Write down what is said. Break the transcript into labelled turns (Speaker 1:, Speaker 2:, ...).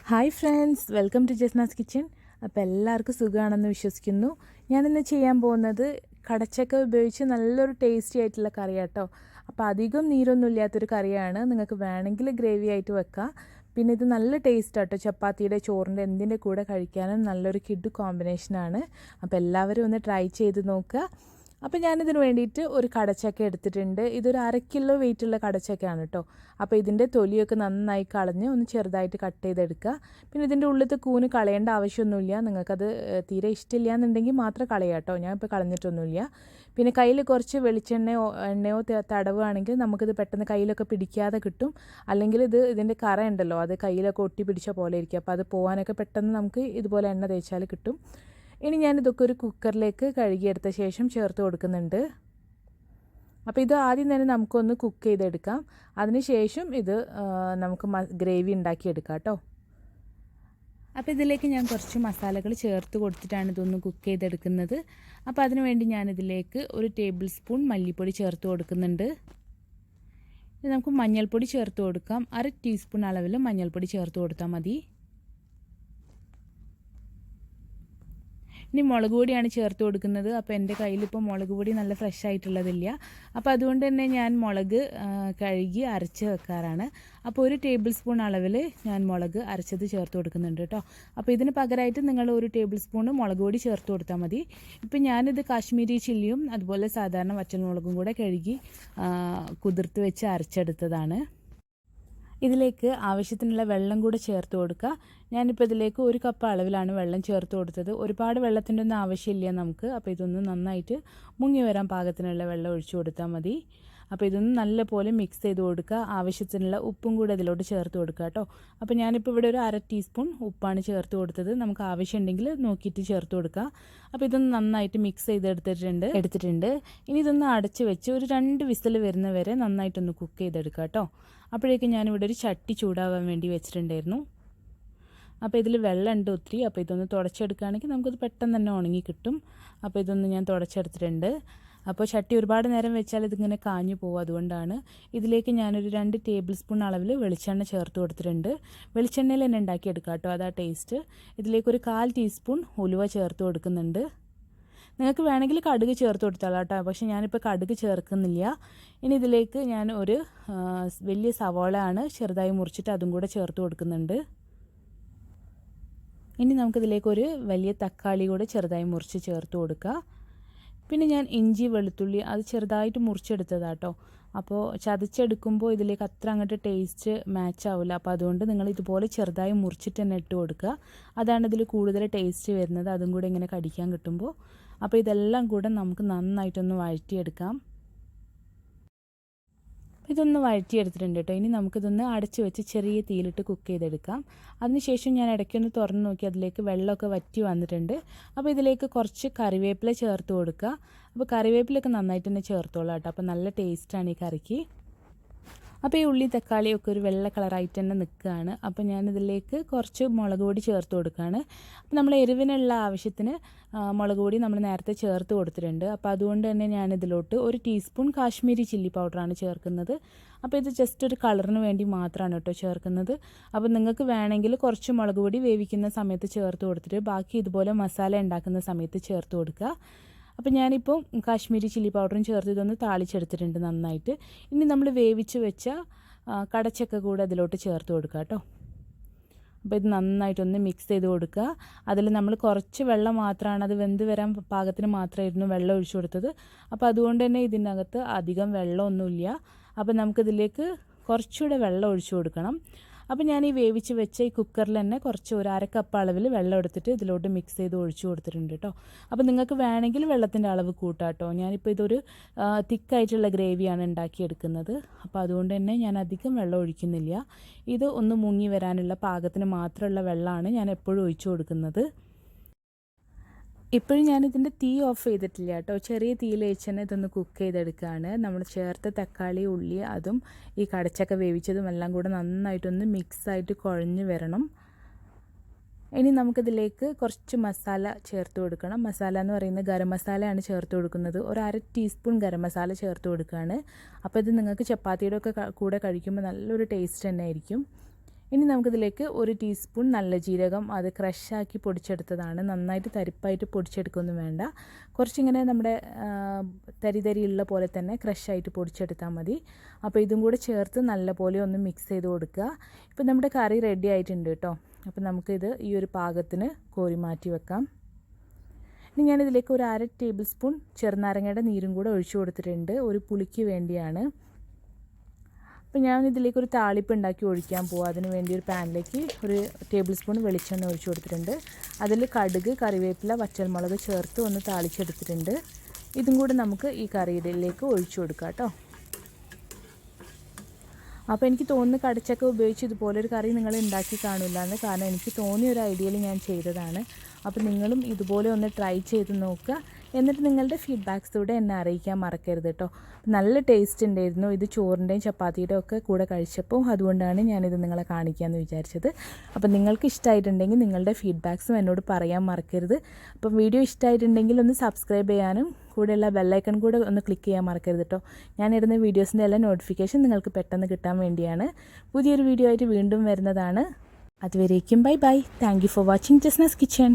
Speaker 1: Hi friends, welcome to Jasna's kitchen. അപ്പോൾ എല്ലാവർക്കും സുഖമാണെന്ന് വിശ്വസിക്കുന്നു. ഞാനിന്ന് ചെയ്യാൻ പോകുന്നത് കടച്ചക്ക ഉപയോഗിച്ച് നല്ലൊരു ടേസ്റ്റി ആയിട്ടുള്ള കറിയാട്ടോ. അപ്പോൾ അധികം നീരൊന്നും ഇല്ലാത്തൊരു കറിയാണ്. നിങ്ങൾക്ക് വേണമെങ്കിൽ ഗ്രേവി ആയിട്ട് വെക്കാം. പിന്നെ ഇത് നല്ല ടേസ്റ്റ് ആട്ടോ. ചപ്പാത്തിയുടെ, ചോറിൻ്റെ എന്തിൻ്റെ കൂടെ കഴിക്കാനും നല്ലൊരു കിഡ് കോമ്പിനേഷനാണ്. അപ്പോൾ എല്ലാവരും ഒന്ന് ട്രൈ ചെയ്ത് നോക്കുക. അപ്പോൾ ഞാനിതിന് വേണ്ടിയിട്ട് ഒരു കടച്ചക്ക എടുത്തിട്ടുണ്ട്. ഇതൊരു 1/2 കിലോ വെയിറ്റുള്ള കടച്ചക്കയാണ് കേട്ടോ. അപ്പോൾ ഇതിൻ്റെ തൊലിയൊക്കെ നന്നായി കളഞ്ഞ് ഒന്ന് ചെറുതായിട്ട് കട്ട് ചെയ്തെടുക്കുക. പിന്നെ ഇതിൻ്റെ ഉള്ളിലത്തെ കൂന് കളയേണ്ട ആവശ്യമൊന്നുമില്ല. നിങ്ങൾക്കത് തീരെ ഇഷ്ടമില്ല എന്നുണ്ടെങ്കിൽ മാത്രം കളയാം കേട്ടോ. ഞാനിപ്പോൾ കളഞ്ഞിട്ടൊന്നുമില്ല. പിന്നെ കയ്യിൽ കുറച്ച് എണ്ണയോ തടവുകയാണെങ്കിൽ നമുക്കിത് പെട്ടെന്ന് കയ്യിലൊക്കെ പിടിക്കാതെ കിട്ടും. അല്ലെങ്കിൽ ഇതിൻ്റെ കറ ഉണ്ടല്ലോ, അത് കയ്യിലൊക്കെ ഒട്ടി പിടിച്ച പോലെ ഇരിക്കും. അപ്പോൾ അത് പോകാനൊക്കെ പെട്ടെന്ന് നമുക്ക് ഇതുപോലെ എണ്ണ തേച്ചാൽ കിട്ടും. ഇനി ഞാനിതൊക്കെ ഒരു കുക്കറിലേക്ക് കഴുകിയെടുത്ത ശേഷം ചേർത്ത് കൊടുക്കുന്നുണ്ട്. അപ്പോൾ ഇത് ആദ്യം തന്നെ നമുക്കൊന്ന് കുക്ക് ചെയ്തെടുക്കാം. അതിനുശേഷം ഇത് നമുക്ക് ഗ്രേവി ഉണ്ടാക്കിയെടുക്കാം കേട്ടോ. അപ്പോൾ ഇതിലേക്ക് ഞാൻ കുറച്ച് മസാലകൾ ചേർത്ത് കൊടുത്തിട്ടാണ് ഇതൊന്ന് കുക്ക് ചെയ്തെടുക്കുന്നത്. അപ്പോൾ അതിനു വേണ്ടി ഞാനിതിലേക്ക് 1 ടേബിൾ സ്പൂൺ മല്ലിപ്പൊടി ചേർത്ത് കൊടുക്കുന്നുണ്ട്. ഇത് നമുക്ക് മഞ്ഞൾപ്പൊടി ചേർത്ത് കൊടുക്കാം. 1/2 ടീസ്പൂൺ അളവിൽ മഞ്ഞൾപ്പൊടി ചേർത്ത് കൊടുത്താൽ മതി. ഇനി മുളക് പൊടിയാണ് ചേർത്ത് കൊടുക്കുന്നത്. അപ്പോൾ എൻ്റെ കയ്യിലിപ്പോൾ മുളക് പൊടി നല്ല ഫ്രഷ് ആയിട്ടുള്ളതില്ല. അപ്പോൾ അതുകൊണ്ട് തന്നെ ഞാൻ മുളക് കഴുകി അരച്ച് വെക്കാറാണ്. അപ്പോൾ 1 ടേബിൾ സ്പൂൺ അളവിൽ ഞാൻ മുളക് അരച്ചത് ചേർത്ത് കൊടുക്കുന്നുണ്ട് കേട്ടോ. അപ്പോൾ ഇതിന് പകരമായിട്ട് നിങ്ങൾ 1 ടേബിൾ സ്പൂൺ മുളക് പൊടി ചേർത്ത് കൊടുത്താൽ മതി. ഇപ്പം ഞാനിത് കാശ്മീരി ചില്ലിയും അതുപോലെ സാധാരണ വറ്റൽമുളകും കൂടെ കഴുകി കുതിർത്ത് വെച്ച് അരച്ചെടുത്തതാണ്. ഇതിലേക്ക് ആവശ്യത്തിനുള്ള വെള്ളം കൂടെ ചേർത്ത് കൊടുക്കുക. ഞാനിപ്പോൾ ഇതിലേക്ക് 1 കപ്പ് അളവിലാണ് വെള്ളം ചേർത്ത് കൊടുത്തത്. ഒരുപാട് വെള്ളത്തിൻ്റെ ഒന്നും ആവശ്യമില്ല നമുക്ക്. അപ്പോൾ ഇതൊന്ന് നന്നായിട്ട് മുങ്ങി വരാൻ പാകത്തിനുള്ള വെള്ളം ഒഴിച്ചു കൊടുത്താൽ മതി. അപ്പോൾ ഇതൊന്ന് നല്ലപോലെ മിക്സ് ചെയ്ത് കൊടുക്കുക. ആവശ്യത്തിനുള്ള ഉപ്പും കൂടെ ഇതിലോട്ട് ചേർത്ത് കൊടുക്കുക കേട്ടോ. അപ്പോൾ ഞാനിപ്പോൾ ഇവിടെ ഒരു 1/2 ടീസ്പൂൺ ഉപ്പാണ് ചേർത്ത് കൊടുത്തത്. നമുക്ക് ആവശ്യമുണ്ടെങ്കിൽ നോക്കിയിട്ട് ചേർത്ത് കൊടുക്കുക. അപ്പോൾ ഇതൊന്ന് നന്നായിട്ട് മിക്സ് ചെയ്തെടുത്തിട്ടുണ്ട്. ഇനി ഇതൊന്ന് അടച്ച് വെച്ച് ഒരു 2 വിസിൽ വരുന്ന വരെ നന്നായിട്ടൊന്ന് കുക്ക് ചെയ്തെടുക്കുക കേട്ടോ. അപ്പോഴേക്കും ഞാനിവിടെ ഒരു ചട്ടി ചൂടാവാൻ വേണ്ടി വെച്ചിട്ടുണ്ടായിരുന്നു. അപ്പോൾ ഇതിൽ വെള്ളമുണ്ട് ഒത്തിരി. അപ്പോൾ ഇതൊന്ന് തുടച്ചെടുക്കുകയാണെങ്കിൽ നമുക്കത് പെട്ടെന്ന് തന്നെ ഉണങ്ങി കിട്ടും. അപ്പോൾ ഇതൊന്ന് ഞാൻ തുടച്ചെടുത്തിട്ടുണ്ട്. അപ്പോൾ ചട്ടി ഒരുപാട് നേരം വെച്ചാൽ ഇതിങ്ങനെ കാഞ്ഞു പോകും. അതുകൊണ്ടാണ് ഇതിലേക്ക് ഞാനൊരു 2 ടേബിൾ സ്പൂൺ അളവിൽ വെളിച്ചെണ്ണ ചേർത്ത് കൊടുത്തിട്ടുണ്ട്. വെളിച്ചെണ്ണയിൽ തന്നെ ഉണ്ടാക്കിയെടുക്കാം കേട്ടോ, അതാ ടേസ്റ്റ്. ഇതിലേക്കൊരു 1/4 ടീസ്പൂൺ ഉലുവ ചേർത്ത് കൊടുക്കുന്നുണ്ട്. നിങ്ങൾക്ക് വേണമെങ്കിൽ കടുക് ചേർത്ത് കൊടുത്താലോ കേട്ടോ. പക്ഷേ ഞാനിപ്പോൾ കടുക് ചേർക്കുന്നില്ല. ഇനി ഇതിലേക്ക് ഞാൻ ഒരു വലിയ സവാളയാണ് ചെറുതായി മുറിച്ചിട്ട് അതും കൂടെ ചേർത്ത് കൊടുക്കുന്നുണ്ട്. ഇനി നമുക്കിതിലേക്കൊരു വലിയ തക്കാളി കൂടെ ചെറുതായി മുറിച്ച് ചേർത്ത് കൊടുക്കുക. പിന്നെ ഞാൻ ഇഞ്ചി വെളുത്തുള്ളി അത് ചെറുതായിട്ട് മുറിച്ചെടുത്തതാട്ടോ. അപ്പോൾ ചതച്ചെടുക്കുമ്പോൾ ഇതിലേക്ക് അത്ര അങ്ങോട്ട് ടേസ്റ്റ് മാച്ച് ആവില്ല. അപ്പോൾ അതുകൊണ്ട് നിങ്ങൾ ഇതുപോലെ ചെറുതായി മുറിച്ചിട്ട് തന്നെ ഇട്ട് കൊടുക്കുക. അതാണ് ഇതിൽ കൂടുതൽ ടേസ്റ്റ് വരുന്നത്, അതും കൂടെ ഇങ്ങനെ കടിക്കാൻ കിട്ടുമ്പോൾ. അപ്പോൾ ഇതെല്ലാം കൂടെ നമുക്ക് നന്നായിട്ടൊന്ന് വഴറ്റിയെടുക്കാം. ഇതൊന്ന് വഴറ്റിയെടുത്തിട്ടുണ്ട് കേട്ടോ. ഇനി നമുക്കിതൊന്ന് അടച്ച് വെച്ച് ചെറിയ തീയിലിട്ട് കുക്ക് ചെയ്തെടുക്കാം. അതിനുശേഷം ഞാൻ ഇടയ്ക്കൊന്ന് തുറന്ന് നോക്കി അതിലേക്ക് വെള്ളമൊക്കെ വറ്റി വന്നിട്ടുണ്ട്. അപ്പോൾ ഇതിലേക്ക് കുറച്ച് കറിവേപ്പില ചേർത്ത് കൊടുക്കുക. അപ്പോൾ കറിവേപ്പിലൊക്കെ നന്നായിട്ട് തന്നെ ചേർത്തോളാം കേട്ടോ. അപ്പോൾ നല്ല ടേസ്റ്റാണ് ഈ കറിക്ക്. അപ്പോൾ ഈ ഉള്ളി തക്കാളിയൊക്കെ ഒരു വെള്ള കളറായിട്ട് തന്നെ നിൽക്കുകയാണ്. അപ്പോൾ ഞാനിതിലേക്ക് കുറച്ച് മുളക് പൊടി ചേർത്ത് കൊടുക്കുകയാണ്. അപ്പോൾ നമ്മൾ എരിവിനുള്ള ആവശ്യത്തിന് മുളക് പൊടി നമ്മൾ നേരത്തെ ചേർത്ത് കൊടുത്തിട്ടുണ്ട്. അപ്പോൾ അതുകൊണ്ട് തന്നെ ഞാനിതിലോട്ട് 1 ടീസ്പൂൺ കാശ്മീരി ചില്ലി പൗഡറാണ് ചേർക്കുന്നത്. അപ്പോൾ ഇത് ജസ്റ്റ് ഒരു കളറിന് വേണ്ടി മാത്രമാണ് കേട്ടോ ചേർക്കുന്നത്. അപ്പോൾ നിങ്ങൾക്ക് വേണമെങ്കിൽ കുറച്ച് മുളക് പൊടി വേവിക്കുന്ന സമയത്ത് ചേർത്ത് കൊടുത്തിട്ട് ബാക്കി ഇതുപോലെ മസാല ഉണ്ടാക്കുന്ന സമയത്ത് ചേർത്ത് കൊടുക്കുക. അപ്പോൾ ഞാനിപ്പോൾ കാശ്മീരി ചില്ലി പൗഡറും ചേർത്ത് ഇതൊന്ന് താളിച്ചെടുത്തിട്ടുണ്ട് നന്നായിട്ട്. ഇനി നമ്മൾ വേവിച്ച് വെച്ച കടച്ചക്ക കൂടെ അതിലോട്ട് ചേർത്ത് കൊടുക്കുക കേട്ടോ. അപ്പോൾ ഇത് നന്നായിട്ടൊന്ന് മിക്സ് ചെയ്ത് കൊടുക്കുക. അതിൽ നമ്മൾ കുറച്ച് വെള്ളം മാത്രമാണ്, അത് വെന്ത് വരാൻ പാകത്തിന് മാത്രമായിരുന്നു വെള്ളം ഒഴിച്ചു കൊടുത്തത്. അപ്പോൾ അതുകൊണ്ട് തന്നെ ഇതിനകത്ത് അധികം വെള്ളമൊന്നുമില്ല. അപ്പോൾ നമുക്കിതിലേക്ക് കുറച്ചുകൂടെ വെള്ളം ഒഴിച്ചു കൊടുക്കണം. അപ്പോൾ ഞാൻ ഈ വേവിച്ച് വെച്ച ഈ കുക്കറിൽ തന്നെ കുറച്ച് ഒരു 1/2 കപ്പ് അളവിൽ വെള്ളം എടുത്തിട്ട് ഇതിലോട്ട് മിക്സ് ചെയ്ത് ഒഴിച്ചു കൊടുത്തിട്ടുണ്ട് കേട്ടോ. അപ്പോൾ നിങ്ങൾക്ക് വേണമെങ്കിൽ വെള്ളത്തിൻ്റെ അളവ് കൂട്ടാം കേട്ടോ. ഞാനിപ്പോൾ ഇതൊരു തിക്കായിട്ടുള്ള ഗ്രേവിയാണ് ഉണ്ടാക്കിയെടുക്കുന്നത്. അപ്പോൾ അതുകൊണ്ട് തന്നെ ഞാൻ അധികം വെള്ളം ഒഴിക്കുന്നില്ല. ഇത് ഒന്ന് മുങ്ങി വരാനുള്ള പാകത്തിന് മാത്രമുള്ള വെള്ളമാണ് ഞാൻ എപ്പോഴും ഒഴിച്ചു കൊടുക്കുന്നത്. ഇപ്പോഴും ഞാനിതിൻ്റെ തീ ഓഫ് ചെയ്തിട്ടില്ല കേട്ടോ. ചെറിയ തീയിൽ വെച്ച് തന്നെ ഇതൊന്ന് കുക്ക് ചെയ്തെടുക്കുകയാണ്. നമ്മൾ ചേർത്ത തക്കാളി, ഉള്ളി, അതും ഈ കടച്ചക്ക വേവിച്ചതും എല്ലാം കൂടെ നന്നായിട്ടൊന്ന് മിക്സായിട്ട് കുഴഞ്ഞ് വരണം. ഇനി നമുക്കിതിലേക്ക് കുറച്ച് മസാല ചേർത്ത് കൊടുക്കണം. മസാല എന്ന് പറയുന്നത് ഗരം മസാലയാണ് ചേർത്ത് കൊടുക്കുന്നത്. ഒരു 1/2 ടീസ്പൂൺ ഗരം മസാല ചേർത്ത് കൊടുക്കുകയാണ്. അപ്പോൾ ഇത് നിങ്ങൾക്ക് ചപ്പാത്തിയുടെ ഒക്കെ കൂടെ കഴിക്കുമ്പോൾ നല്ലൊരു ടേസ്റ്റ് തന്നെ ആയിരിക്കും. ഇനി നമുക്കിതിലേക്ക് 1 ടീസ്പൂൺ നല്ല ജീരകം അത് ക്രഷാക്കി പൊടിച്ചെടുത്തതാണ്. നന്നായിട്ട് തരിപ്പായിട്ട് പൊടിച്ചെടുക്കൊന്നും വേണ്ട. കുറച്ചിങ്ങനെ നമ്മുടെ തരിതരിയുള്ള പോലെ തന്നെ ക്രഷായിട്ട് പൊടിച്ചെടുത്താൽ മതി. അപ്പോൾ ഇതും കൂടെ ചേർത്ത് നല്ലപോലെ ഒന്ന് മിക്സ് ചെയ്ത് കൊടുക്കുക. ഇപ്പോൾ നമ്മുടെ കറി റെഡി ആയിട്ടുണ്ട് കേട്ടോ. അപ്പോൾ നമുക്കിത് ഈ ഒരു പാകത്തിന് കോരി മാറ്റി വെക്കാം. ഇനി ഞാനിതിലേക്ക് ഒരു 1/2 ടേബിൾ സ്പൂൺ ചെറുനാരങ്ങയുടെ നീരും കൂടെ ഒഴിച്ചു കൊടുത്തിട്ടുണ്ട്. ഒരു പുളിക്ക് വേണ്ടിയാണ്. അപ്പോൾ ഞാനിതിലേക്ക് ഒരു താളിപ്പ് ഉണ്ടാക്കി ഒഴിക്കാൻ പോവാം. അതിന് വേണ്ടി ഒരു പാനിലേക്ക് 1 ടേബിൾ സ്പൂൺ വെളിച്ചെണ്ണ ഒഴിച്ചു കൊടുത്തിട്ടുണ്ട്. അതിൽ കടുക്, കറിവേപ്പില, വറ്റൽമുളക് ചേർത്ത് ഒന്ന് താളിച്ചെടുത്തിട്ടുണ്ട്. ഇതും കൂടെ നമുക്ക് ഈ കറിയിലേക്ക് ഒഴിച്ചു കൊടുക്കാം കേട്ടോ. അപ്പോൾ എനിക്ക് തോന്നുന്നു കടച്ചക്ക ഉപയോഗിച്ച് ഇതുപോലൊരു കറി നിങ്ങൾ ഉണ്ടാക്കി കാണില്ല എന്ന്. കാരണം എനിക്ക് തോന്നിയ ഒരു ഐഡിയയിൽ ഞാൻ ചെയ്തതാണ്. അപ്പോൾ നിങ്ങളും ഇതുപോലെ ഒന്ന് ട്രൈ ചെയ്ത് നോക്കുക. എന്നിട്ട് നിങ്ങളുടെ ഫീഡ്ബാക്ക്സൂടെ എന്നെ അറിയിക്കാൻ മറക്കരുത് കേട്ടോ. നല്ല ടേസ്റ്റ് ഉണ്ടായിരുന്നു ഇത് ചോറിൻ്റെയും ചപ്പാത്തിയുടെയും ഒക്കെ കൂടെ കഴിച്ചപ്പോൾ. അതുകൊണ്ടാണ് ഞാനിത് നിങ്ങളെ കാണിക്കാമെന്ന് വിചാരിച്ചത്. അപ്പോൾ നിങ്ങൾക്ക് ഇഷ്ടമായിട്ടുണ്ടെങ്കിൽ നിങ്ങളുടെ ഫീഡ്ബാക്സും എന്നോട് പറയാൻ മറക്കരുത്. അപ്പം വീഡിയോ ഇഷ്ടമായിട്ടുണ്ടെങ്കിൽ ഒന്ന് സബ്സ്ക്രൈബ് ചെയ്യാനും കൂടെയുള്ള ബെല്ലൈക്കൺ കൂടെ ഒന്ന് ക്ലിക്ക് ചെയ്യാൻ മറക്കരുത് കേട്ടോ. ഞാനിടുന്ന വീഡിയോസിൻ്റെ എല്ലാ നോട്ടിഫിക്കേഷൻ നിങ്ങൾക്ക് പെട്ടെന്ന് കിട്ടാൻ വേണ്ടിയാണ്. പുതിയൊരു വീഡിയോ ആയിട്ട് വീണ്ടും വരുന്നതാണ്. അതുവരേക്കും bye bye. Thank you for watching Jasna's kitchen.